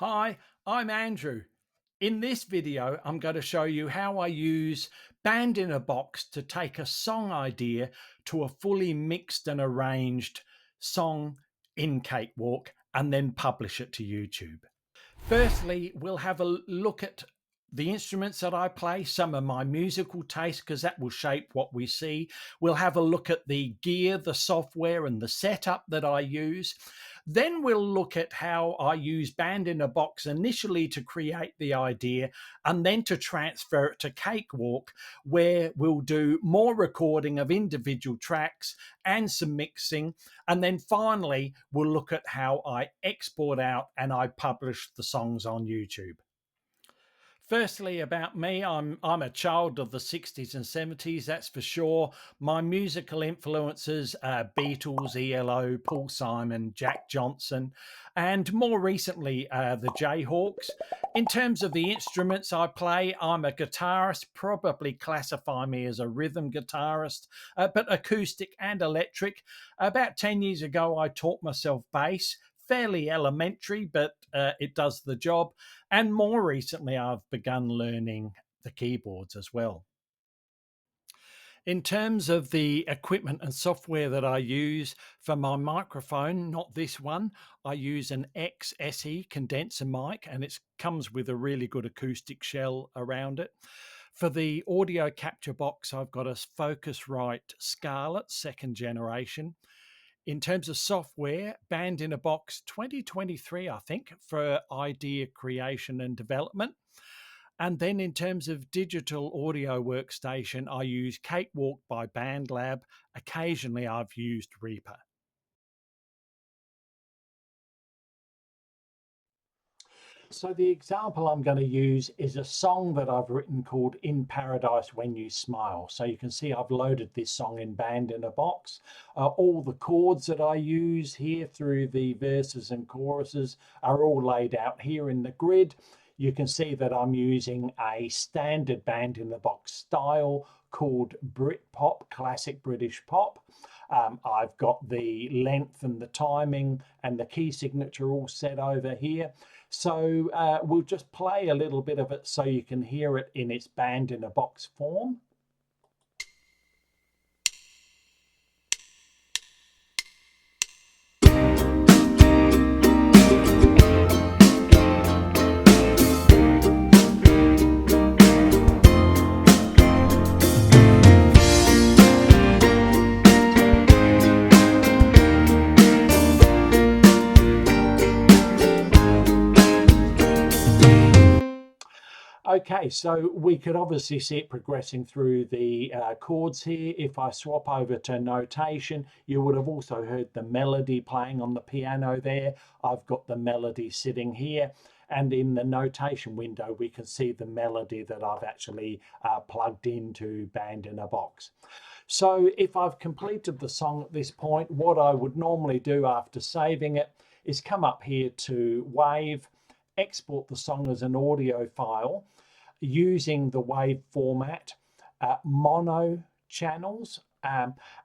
Hi, I'm Andrew. In this video, I'm going to show you how I use Band-In-A-Box to take a song idea to a fully mixed and arranged song in Cakewalk and then publish it to YouTube. Firstly, we'll have a look at the instruments that I play, some of my musical taste, because that will shape what we see. We'll have a look at the gear, the software, and the setup that I use. Then we'll look at how I use Band-In-A-Box initially to create the idea and then to transfer it to Cakewalk, where we'll do more recording of individual tracks and some mixing. And then finally, we'll look at how I export out and I publish the songs on YouTube. Firstly, about me, I'm a child of the 60s and 70s, that's for sure. My musical influences are Beatles, ELO, Paul Simon, Jack Johnson, and more recently, the Jayhawks. In terms of the instruments I play, I'm a guitarist, probably classify me as a rhythm guitarist, but acoustic and electric. About 10 years ago, I taught myself bass. Fairly elementary, but it does the job. And more recently, I've begun learning the keyboards as well. In terms of the equipment and software that I use for my microphone, not this one, I use an XSE condenser mic and it comes with a really good acoustic shell around it. For the audio capture box, I've got a Focusrite Scarlett 2nd generation. In terms of software, Band-In-A-Box 2023, I think, for idea creation and development. And then in terms of digital audio workstation, I use Cakewalk by Bandlab. Occasionally, I've used Reaper. So the example I'm going to use is a song that I've written called In Paradise When You Smile. So you can see I've loaded this song in Band-In-A-Box. All the chords that I use here through the verses and choruses are all laid out here in the grid. You can see that I'm using a standard Band-In-A-Box style called Britpop, classic British pop. I've got the length and the timing and the key signature all set over here. So we'll just play a little bit of it so you can hear it in its Band-In-A-Box form. Okay, so we could obviously see it progressing through the chords here. If I swap over to notation, you would have also heard the melody playing on the piano there. I've got the melody sitting here. And in the notation window, we can see the melody that I've actually plugged into Band-In-A-Box. So if I've completed the song at this point, what I would normally do after saving it is come up here to Wave, export the song as an audio file using the WAV format, mono channels,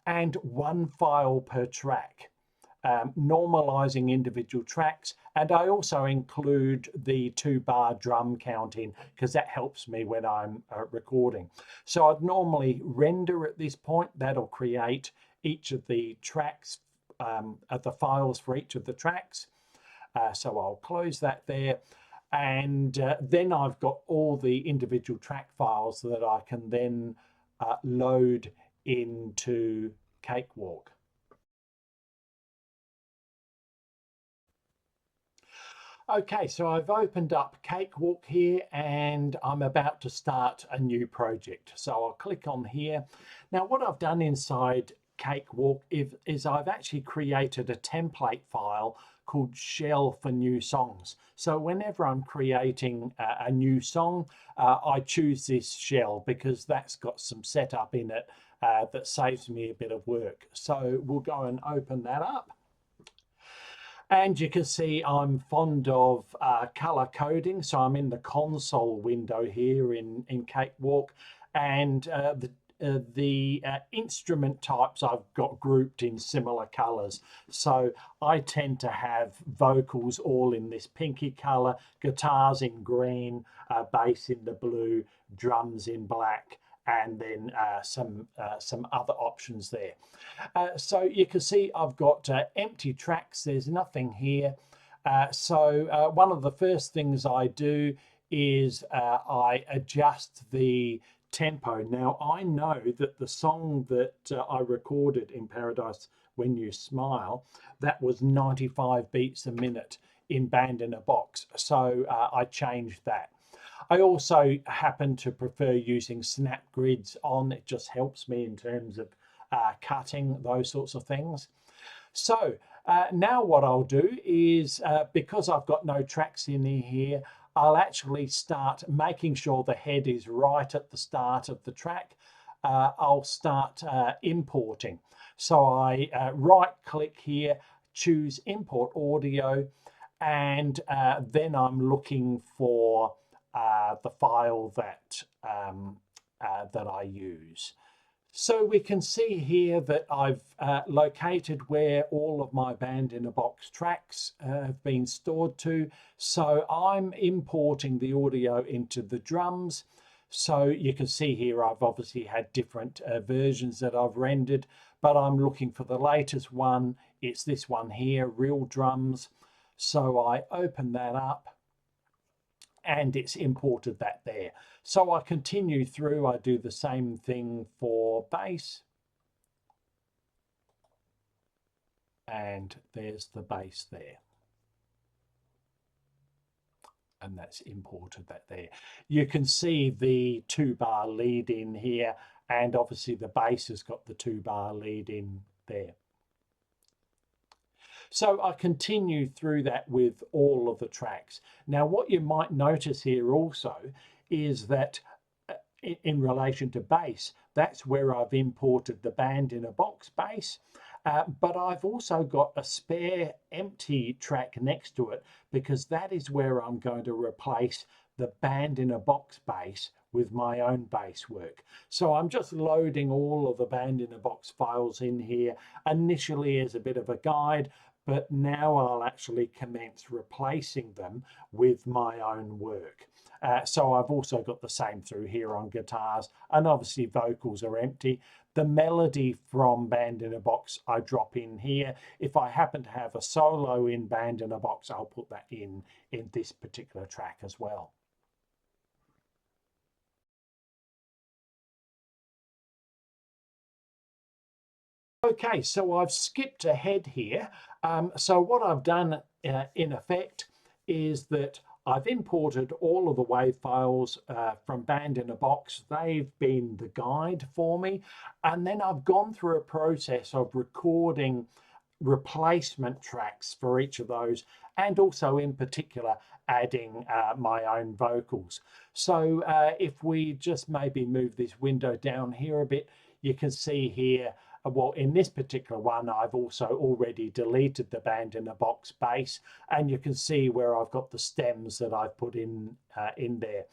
and one file per track, normalizing individual tracks. And I also include the 2-bar drum counting because that helps me when I'm recording. So I'd normally render at this point. That'll create each of the tracks, the files for each of the tracks. So I'll close that there. And then I've got all the individual track files that I can then load into Cakewalk. Okay, so I've opened up Cakewalk here and I'm about to start a new project. So I'll click on here. Now what I've done inside Cakewalk is I've actually created a template file called Shell for New Songs. So whenever I'm creating a new song, I choose this shell because that's got some setup in it that saves me a bit of work. So we'll go and open that up. And you can see I'm fond of color coding. So I'm in the console window here in Cakewalk. And the instrument types I've got grouped in similar colors. So I tend to have vocals all in this pinky color, guitars in green, bass in the blue, drums in black, and then some other options there. So you can see I've got empty tracks. There's nothing here. So one of the first things I do is I adjust the tempo. Now I know that the song that I recorded in Paradise When You Smile, that was 95 beats a minute in Band-In-A-Box. So I changed that. I also happen to prefer using snap grids on. It just helps me in terms of cutting, those sorts of things. So now what I'll do is, because I've got no tracks in here, I'll actually start making sure the head is right at the start of the track. I'll start importing. So I right click here, choose import audio, and then I'm looking for the file that I use. So we can see here that I've located where all of my Band-In-A-Box tracks have been stored to. So I'm importing the audio into the drums. So you can see here I've obviously had different versions that I've rendered, but I'm looking for the latest one. It's this one here, Real Drums. So I open that up, and it's imported that there. So I continue through, I do the same thing for bass. And there's the bass there. And that's imported that there. You can see the 2-bar lead in here, and obviously the bass has got the 2-bar lead in there. So I continue through that with all of the tracks. Now, what you might notice here also is that in relation to bass, that's where I've imported the Band-In-A-Box bass, but I've also got a spare empty track next to it, because that is where I'm going to replace the Band-In-A-Box bass with my own bass work. So I'm just loading all of the Band-In-A-Box files in here initially as a bit of a guide, but now I'll actually commence replacing them with my own work. So I've also got the same through here on guitars, and obviously vocals are empty. The melody from Band-In-A-Box I drop in here. If I happen to have a solo in Band-In-A-Box, I'll put that in this particular track as well. Okay, so I've skipped ahead here. So what I've done in effect is that I've imported all of the WAV files from Band-In-A-Box. They've been the guide for me. And then I've gone through a process of recording replacement tracks for each of those, and also in particular adding my own vocals. So if we just maybe move this window down here a bit, you can see here, well, in this particular one, I've also already deleted the Band-In-A-Box bass, and you can see where I've got the stems that I've put in there.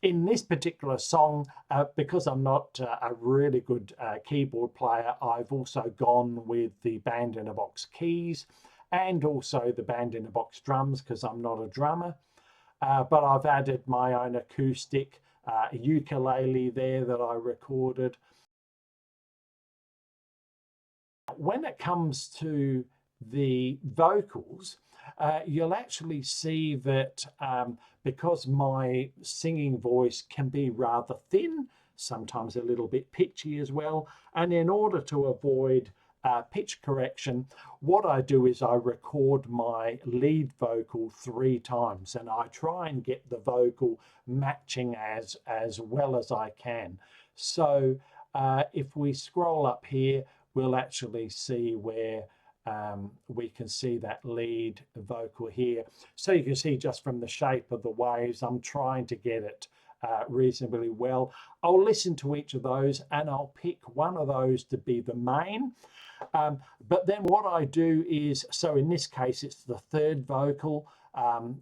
In this particular song, because I'm not a really good keyboard player, I've also gone with the Band-In-A-Box keys and also the Band-In-A-Box drums, because I'm not a drummer. But I've added my own acoustic ukulele there that I recorded. When it comes to the vocals, you'll actually see that because my singing voice can be rather thin, sometimes a little bit pitchy as well, and in order to avoid pitch correction, what I do is I record my lead vocal 3 times, and I try and get the vocal matching as well as I can. So if we scroll up here, we'll actually see where we can see that lead vocal here. So you can see just from the shape of the waves, I'm trying to get it reasonably well. I'll listen to each of those, and I'll pick one of those to be the main. But then what I do is, so in this case, it's the 3rd vocal,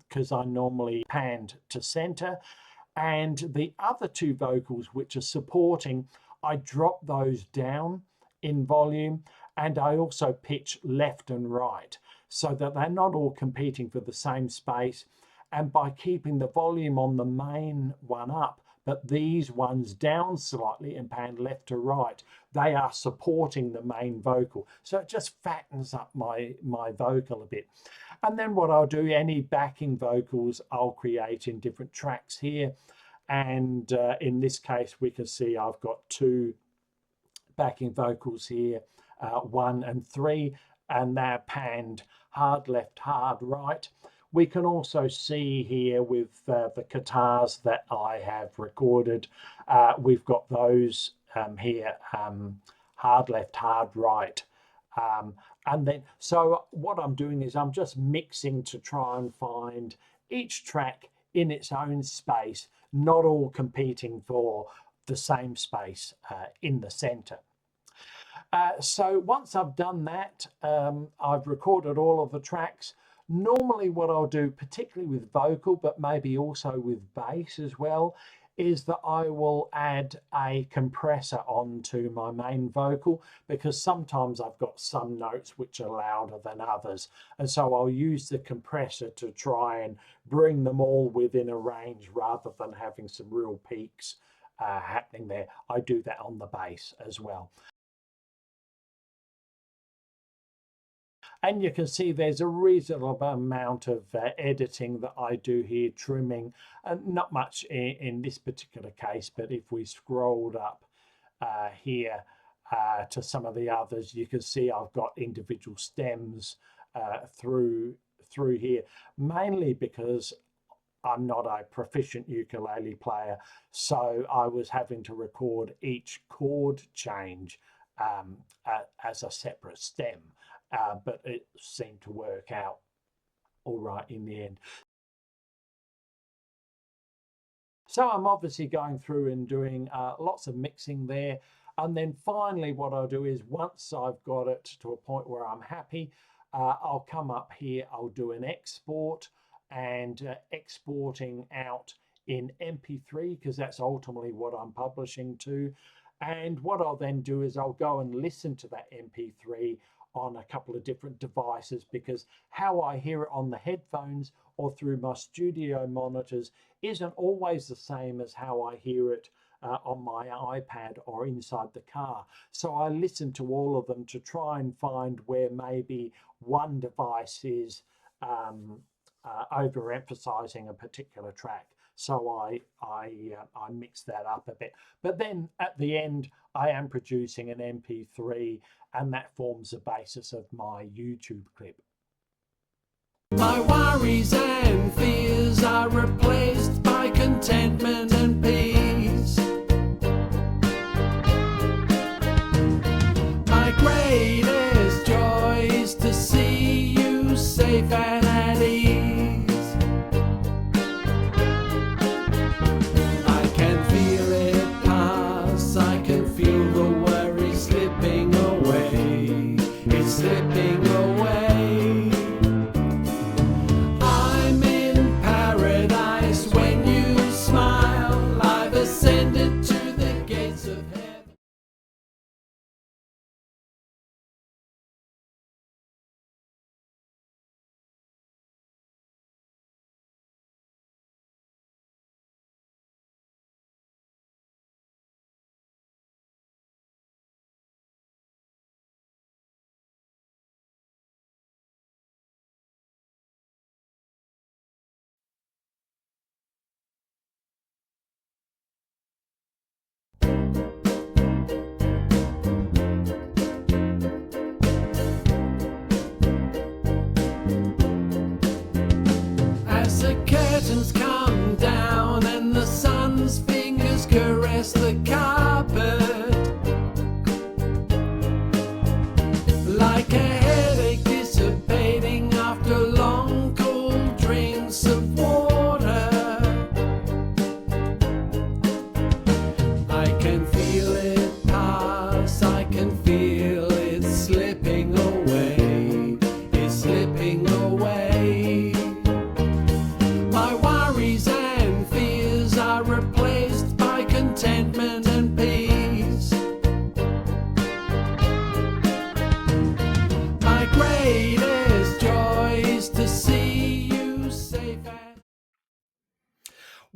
because I normally panned to center. and the other two vocals which are supporting, I drop those down in volume, and I also pitch left and right so that they're not all competing for the same space. And by keeping the volume on the main one up, but these ones down slightly and panned left to right, they are supporting the main vocal. So it just fattens up my vocal a bit. And then what I'll do, any backing vocals I'll create in different tracks here. And in this case, we can see I've got two backing vocals here, 1 and 3, and they're panned hard left, hard right. We can also see here with the guitars that I have recorded, we've got those here, hard left, hard right. And then, so what I'm doing is I'm just mixing to try and find each track in its own space, not all competing for the same space in the center. So once I've done that, I've recorded all of the tracks. Normally what I'll do, particularly with vocal, but maybe also with bass as well, is that I will add a compressor onto my main vocal, because sometimes I've got some notes which are louder than others. And so I'll use the compressor to try and bring them all within a range rather than having some real peaks happening there. I do that on the bass as well. And you can see there's a reasonable amount of editing that I do here, trimming, and not much in this particular case, but if we scrolled up here to some of the others, you can see I've got individual stems through here, mainly because I'm not a proficient ukulele player, so I was having to record each chord change as a separate stem. But it seemed to work out all right in the end. So I'm obviously going through and doing lots of mixing there. And then finally what I'll do is, once I've got it to a point where I'm happy, I'll come up here, I'll do an export, and exporting out in MP3, because that's ultimately what I'm publishing to. And what I'll then do is I'll go and listen to that MP3 on a couple of different devices, because how I hear it on the headphones or through my studio monitors isn't always the same as how I hear it on my iPad or inside the car. So I listen to all of them to try and find where maybe one device is overemphasizing a particular track. So I mix that up a bit. But then at the end, I am producing an MP3, and that forms the basis of my YouTube clip. My worries and fears are replaced by contentment and peace. My greatest joy is to see you safe and at ease. I can feel it pass, I can feel the worry slipping away. It's slipping away. I'm in paradise when you smile. I've ascended to the gates of heaven. As the curtains come down and the sun's fingers caress the carpet, like a headache dissipating after long cold drinks of water, I can feel it pass, I can feel it slipping away, it's slipping away. My worries and fears are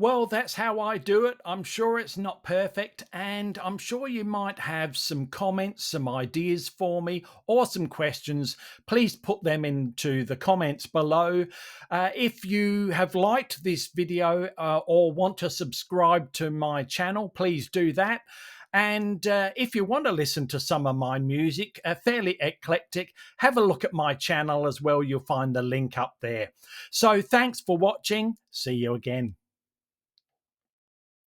Well, that's how I do it. I'm sure it's not perfect, and I'm sure you might have some comments, some ideas for me, or some questions. Please put them into the comments below. If you have liked this video or want to subscribe to my channel, please do that. And if you want to listen to some of my music, fairly eclectic, have a look at my channel as well. You'll find the link up there. So thanks for watching. See you again.